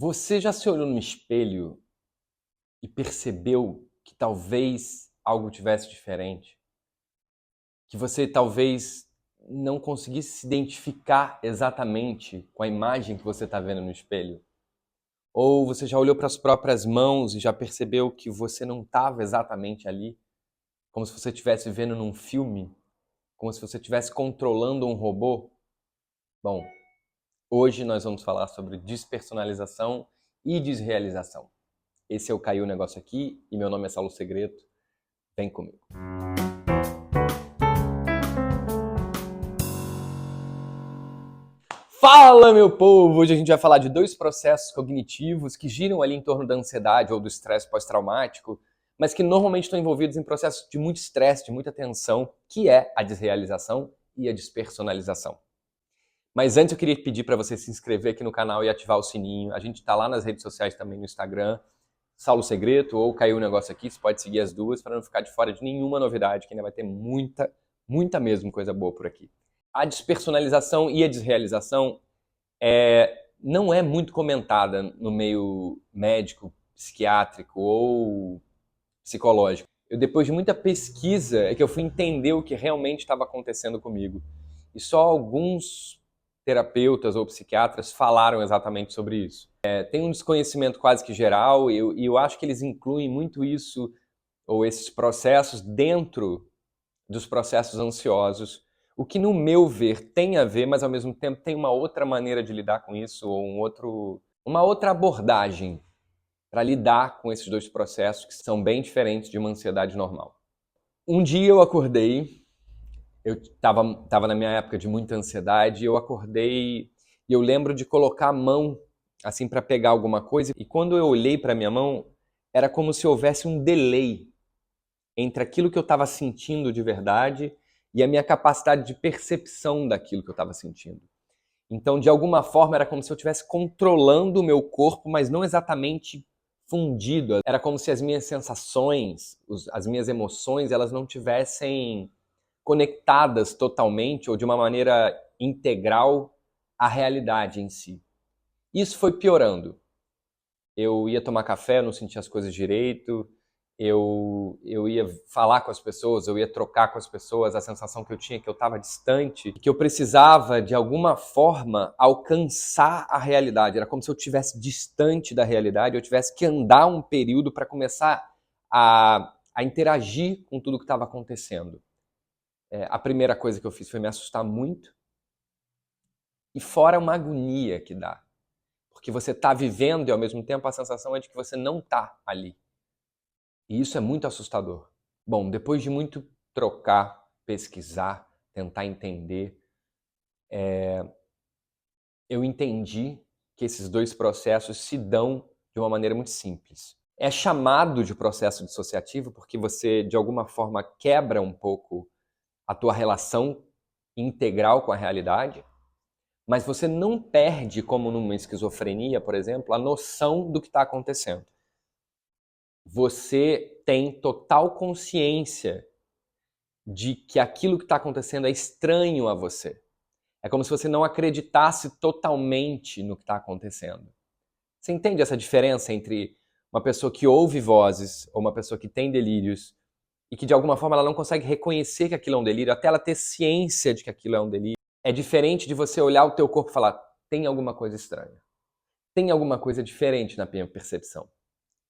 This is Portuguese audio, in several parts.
Você já se olhou no espelho e percebeu que talvez algo tivesse diferente? Que você talvez não conseguisse se identificar exatamente com a imagem que você está vendo no espelho? Ou você já olhou para as próprias mãos e já percebeu que você não estava exatamente ali? Como se você estivesse vendo num filme? Como se você estivesse controlando um robô? Bom, hoje nós vamos falar sobre despersonalização e desrealização. Esse é o Caiu o Negócio Aqui e meu nome é Saulo Segreto. Vem comigo. Fala, meu povo! Hoje a gente vai falar de dois processos cognitivos que giram ali em torno da ansiedade ou do estresse pós-traumático, mas que normalmente estão envolvidos em processos de muito estresse, de muita tensão, que é a desrealização e a despersonalização. Mas antes eu queria pedir para você se inscrever aqui no canal e ativar o sininho. A gente está lá nas redes sociais também, no Instagram, Saulo Segreto ou Caiu o Negócio Aqui. Você pode seguir as duas para não ficar de fora de nenhuma novidade, que ainda vai ter muita mesmo coisa boa por aqui. A despersonalização e a desrealização não é muito comentada no meio médico, psiquiátrico ou psicológico. Depois de muita pesquisa, é que eu fui entender o que realmente estava acontecendo comigo. E só alguns terapeutas ou psiquiatras falaram exatamente sobre isso. Tem um desconhecimento quase que geral e eu acho que eles incluem muito isso, ou esses processos, dentro dos processos ansiosos, o que, no meu ver, tem a ver, mas ao mesmo tempo tem uma outra maneira de lidar com isso, ou uma outra abordagem para lidar com esses dois processos que são bem diferentes de uma ansiedade normal. Um dia eu acordei, eu estava na minha época de muita ansiedade, eu acordei e eu lembro de colocar a mão assim para pegar alguma coisa, e quando eu olhei para minha mão, era como se houvesse um delay entre aquilo que eu estava sentindo de verdade e a minha capacidade de percepção daquilo que eu estava sentindo. Então, de alguma forma, era como se eu estivesse controlando o meu corpo, mas não exatamente fundido. Era como se as minhas sensações, as minhas emoções, elas não tivessem conectadas totalmente ou de uma maneira integral à realidade em si. Isso foi piorando. Eu ia tomar café, não sentia as coisas direito, eu ia falar com as pessoas, eu ia trocar com as pessoas, a sensação que eu tinha é que eu estava distante, que eu precisava, de alguma forma, alcançar a realidade. Era como se eu estivesse distante da realidade, eu tivesse que andar um período para começar a interagir com tudo que estava acontecendo. A primeira coisa que eu fiz foi me assustar muito, e fora uma agonia que dá. Porque você está vivendo e, ao mesmo tempo, a sensação é de que você não está ali. E isso é muito assustador. Bom, depois de muito trocar, pesquisar, tentar entender, eu entendi que esses dois processos se dão de uma maneira muito simples. É chamado de processo dissociativo porque você, de alguma forma, quebra um pouco a tua relação integral com a realidade, mas você não perde, como numa esquizofrenia, por exemplo, a noção do que está acontecendo. Você tem total consciência de que aquilo que está acontecendo é estranho a você. É como se você não acreditasse totalmente no que está acontecendo. Você entende essa diferença entre uma pessoa que ouve vozes ou uma pessoa que tem delírios e que de alguma forma ela não consegue reconhecer que aquilo é um delírio, até ela ter ciência de que aquilo é um delírio? É diferente de você olhar o teu corpo e falar, tem alguma coisa estranha. Tem alguma coisa diferente na minha percepção.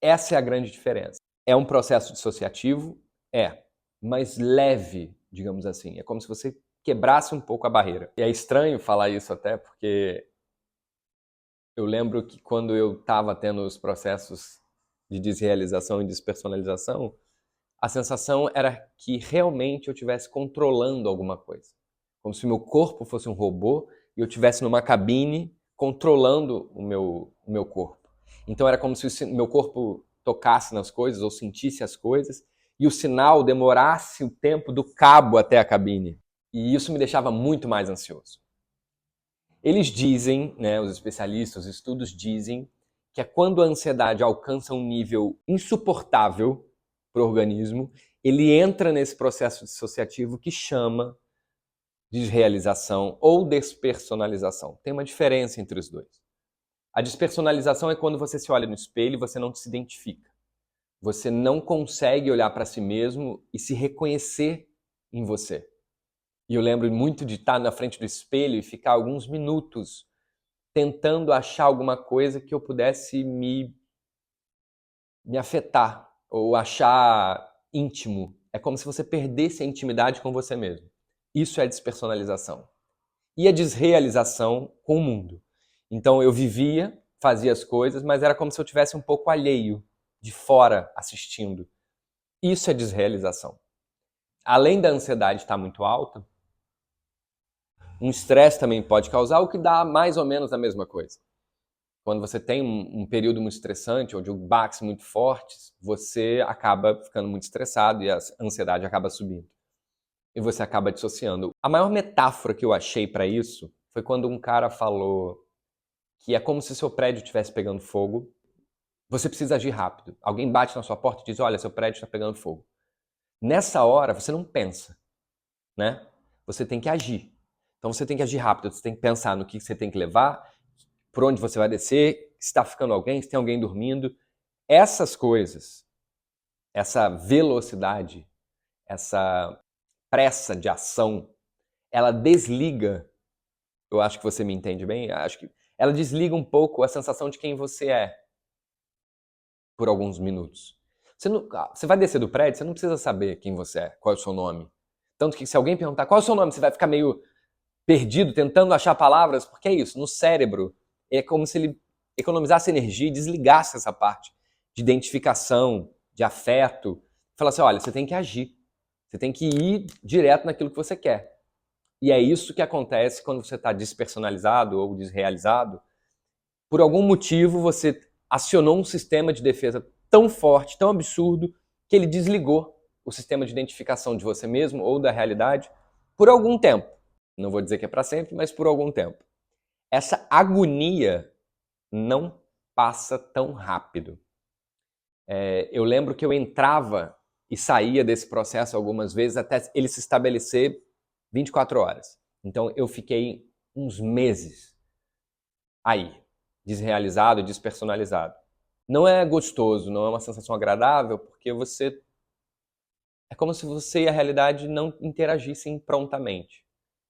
Essa é a grande diferença. É um processo dissociativo? É, mas leve, digamos assim. É como se você quebrasse um pouco a barreira. E é estranho falar isso até porque eu lembro que quando eu estava tendo os processos de desrealização e despersonalização, a sensação era que realmente eu estivesse controlando alguma coisa. Como se o meu corpo fosse um robô e eu estivesse numa cabine controlando o meu corpo. Então era como se o meu corpo tocasse nas coisas ou sentisse as coisas e o sinal demorasse o tempo do cabo até a cabine. E isso me deixava muito mais ansioso. Eles dizem, né, os especialistas, os estudos dizem, que é quando a ansiedade alcança um nível insuportável para o organismo, ele entra nesse processo dissociativo que chama desrealização ou despersonalização. Tem uma diferença entre os dois. A despersonalização é quando você se olha no espelho e você não se identifica. Você não consegue olhar para si mesmo e se reconhecer em você. E eu lembro muito de estar na frente do espelho e ficar alguns minutos tentando achar alguma coisa que eu pudesse me afetar ou achar íntimo. É como se você perdesse a intimidade com você mesmo. Isso é despersonalização. E a desrealização com o mundo. Então eu vivia, fazia as coisas, mas era como se eu tivesse um pouco alheio, de fora, assistindo. Isso é desrealização. Além da ansiedade estar muito alta, um estresse também pode causar, o que dá mais ou menos a mesma coisa. Quando você tem um período muito estressante ou de baques muito fortes, você acaba ficando muito estressado e a ansiedade acaba subindo. E você acaba dissociando. A maior metáfora que eu achei para isso foi quando um cara falou que é como se seu prédio estivesse pegando fogo. Você precisa agir rápido. Alguém bate na sua porta e diz, olha, seu prédio está pegando fogo. Nessa hora, você não pensa, né? Você tem que agir. Então você tem que agir rápido, você tem que pensar no que você tem que levar, por onde você vai descer, se está ficando alguém, se tem alguém dormindo. Essas coisas, essa velocidade, essa pressa de ação, ela desliga, eu acho que você me entende bem, acho que ela desliga um pouco a sensação de quem você é por alguns minutos. Você vai descer do prédio, você não precisa saber quem você é, qual é o seu nome. Tanto que se alguém perguntar qual é o seu nome, você vai ficar meio perdido, tentando achar palavras, porque é isso, no cérebro, é como se ele economizasse energia e desligasse essa parte de identificação, de afeto. Fala assim, olha, você tem que agir. Você tem que ir direto naquilo que você quer. E é isso que acontece quando você está despersonalizado ou desrealizado. Por algum motivo, você acionou um sistema de defesa tão forte, tão absurdo, que ele desligou o sistema de identificação de você mesmo ou da realidade por algum tempo. Não vou dizer que é para sempre, mas por algum tempo. Essa agonia não passa tão rápido. Eu lembro que eu entrava e saía desse processo algumas vezes até ele se estabelecer 24 horas. Então eu fiquei uns meses aí, desrealizado, despersonalizado. Não é gostoso, não é uma sensação agradável, porque você... É como se você e a realidade não interagissem prontamente.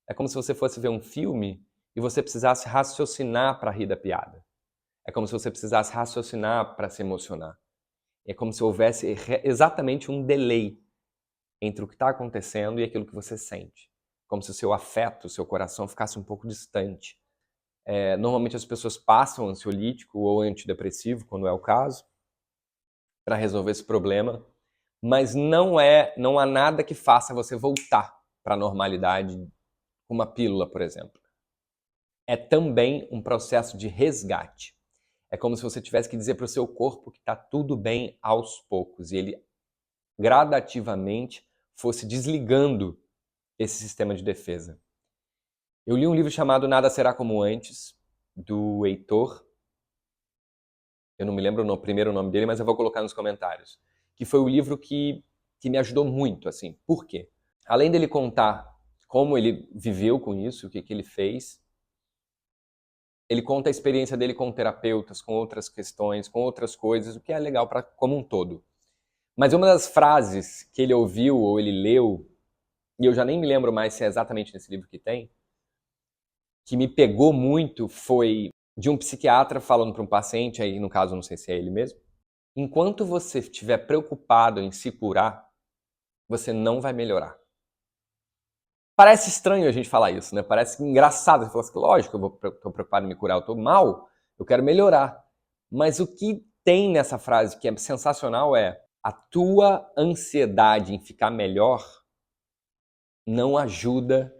É como se você fosse ver um filme e você precisasse raciocinar para rir da piada. É como se você precisasse raciocinar para se emocionar. É como se houvesse exatamente um delay entre o que está acontecendo e aquilo que você sente. Como se o seu afeto, o seu coração ficasse um pouco distante. Normalmente as pessoas passam ansiolítico ou antidepressivo, quando é o caso, para resolver esse problema, mas não há nada que faça você voltar para a normalidade com uma pílula, por exemplo. É também um processo de resgate. É como se você tivesse que dizer para o seu corpo que está tudo bem aos poucos e ele gradativamente fosse desligando esse sistema de defesa. Eu li um livro chamado Nada Será Como Antes, do Heitor. Eu não me lembro o primeiro nome dele, mas eu vou colocar nos comentários. Que foi o livro que me ajudou muito, assim. Por quê? Além dele contar como ele viveu com isso, o que ele fez, ele conta a experiência dele com terapeutas, com outras questões, com outras coisas, o que é legal para como um todo. Mas uma das frases que ele ouviu ou ele leu, e eu já nem me lembro mais se é exatamente nesse livro que tem, que me pegou muito foi de um psiquiatra falando para um paciente, aí no caso não sei se é ele mesmo, enquanto você estiver preocupado em se curar, você não vai melhorar. Parece estranho a gente falar isso, né? Parece engraçado. Você fala assim, lógico, eu tô preocupado em me curar, eu tô mal, eu quero melhorar. Mas o que tem nessa frase que é sensacional é a tua ansiedade em ficar melhor não ajuda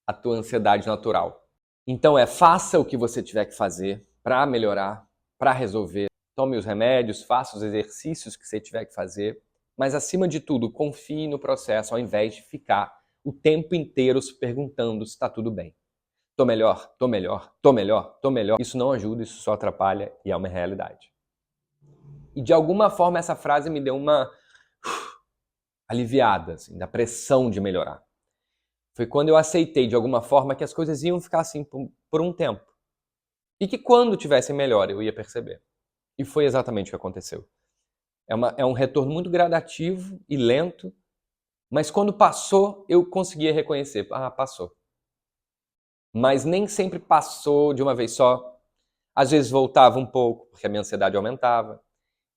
a tua ansiedade natural. Então faça o que você tiver que fazer para melhorar, para resolver. Tome os remédios, faça os exercícios que você tiver que fazer, mas acima de tudo, confie no processo ao invés de ficar o tempo inteiro se perguntando se está tudo bem. Tô melhor, tô melhor, tô melhor, tô melhor. Isso não ajuda, isso só atrapalha e é uma realidade. E de alguma forma essa frase me deu uma aliviada, assim, da pressão de melhorar. Foi quando eu aceitei de alguma forma que as coisas iam ficar assim por um tempo. e que quando tivesse melhor eu ia perceber. E foi exatamente o que aconteceu. É um retorno muito gradativo e lento, mas quando passou, eu conseguia reconhecer. Ah, passou. Mas nem sempre passou de uma vez só. Às vezes voltava um pouco, porque a minha ansiedade aumentava.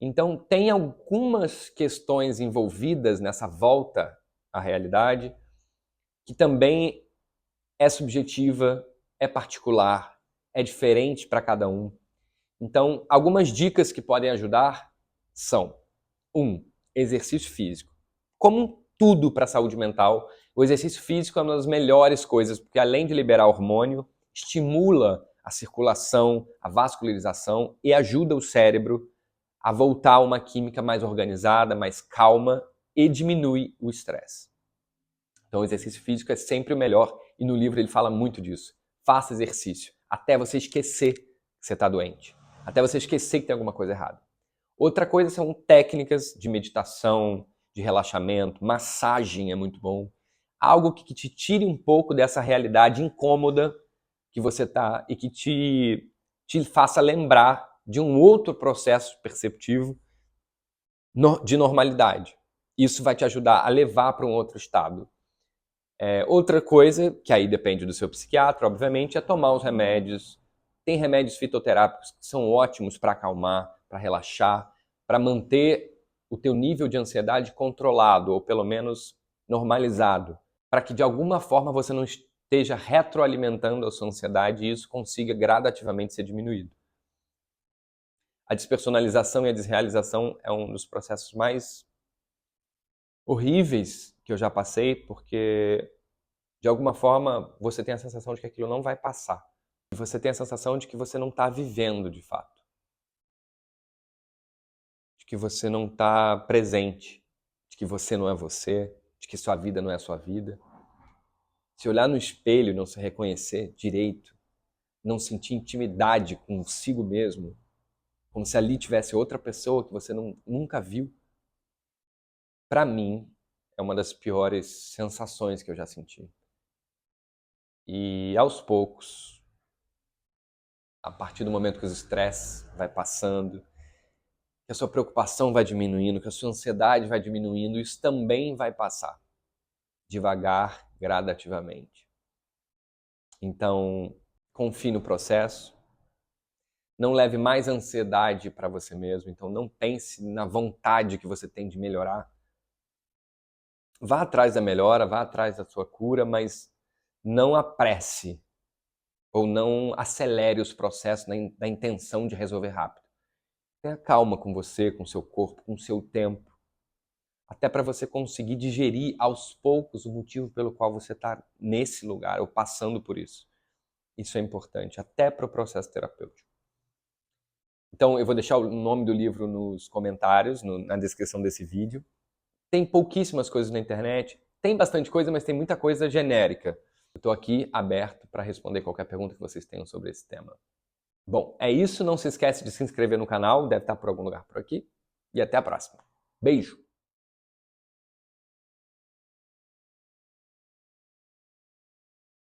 Então, tem algumas questões envolvidas nessa volta à realidade que também é subjetiva, é particular, é diferente para cada um. Então, algumas dicas que podem ajudar são: 1. Exercício físico. Como tudo para a saúde mental, o exercício físico é uma das melhores coisas, porque além de liberar hormônio, estimula a circulação, a vascularização e ajuda o cérebro a voltar a uma química mais organizada, mais calma e diminui o estresse. Então, o exercício físico é sempre o melhor e no livro ele fala muito disso. Faça exercício até você esquecer que você está doente, até você esquecer que tem alguma coisa errada. Outra coisa são técnicas de meditação, de relaxamento, massagem é muito bom. Algo que te tire um pouco dessa realidade incômoda que você está e que te faça lembrar de um outro processo perceptivo de normalidade. Isso vai te ajudar a levar para um outro estado. Outra coisa, que aí depende do seu psiquiatra, obviamente, é tomar os remédios. Tem remédios fitoterápicos que são ótimos para acalmar, para relaxar, para manter o teu nível de ansiedade controlado, ou pelo menos normalizado, para que de alguma forma você não esteja retroalimentando a sua ansiedade e isso consiga gradativamente ser diminuído. A despersonalização e a desrealização é um dos processos mais horríveis que eu já passei, porque de alguma forma você tem a sensação de que aquilo não vai passar. E você tem a sensação de que você não está vivendo de fato. De que você não está presente. De que você não é você. De que sua vida não é a sua vida. Se olhar no espelho e não se reconhecer direito, não sentir intimidade consigo mesmo, como se ali tivesse outra pessoa que você nunca viu, para mim é uma das piores sensações que eu já senti. E aos poucos, a partir do momento que o estresse vai passando, que a sua preocupação vai diminuindo, que a sua ansiedade vai diminuindo, isso também vai passar, devagar, gradativamente. Então, confie no processo, não leve mais ansiedade para você mesmo, então não pense na vontade que você tem de melhorar. Vá atrás da melhora, vá atrás da sua cura, mas não apresse ou não acelere os processos na intenção de resolver rápido. Tenha calma com você, com seu corpo, com seu tempo. Até para você conseguir digerir aos poucos o motivo pelo qual você está nesse lugar ou passando por isso. Isso é importante, até para o processo terapêutico. Então, eu vou deixar o nome do livro nos comentários, na descrição desse vídeo. Tem pouquíssimas coisas na internet, tem bastante coisa, mas tem muita coisa genérica. Eu estou aqui aberto para responder qualquer pergunta que vocês tenham sobre esse tema. Bom, é isso. Não se esquece de se inscrever no canal, deve estar por algum lugar por aqui. E até a próxima. Beijo!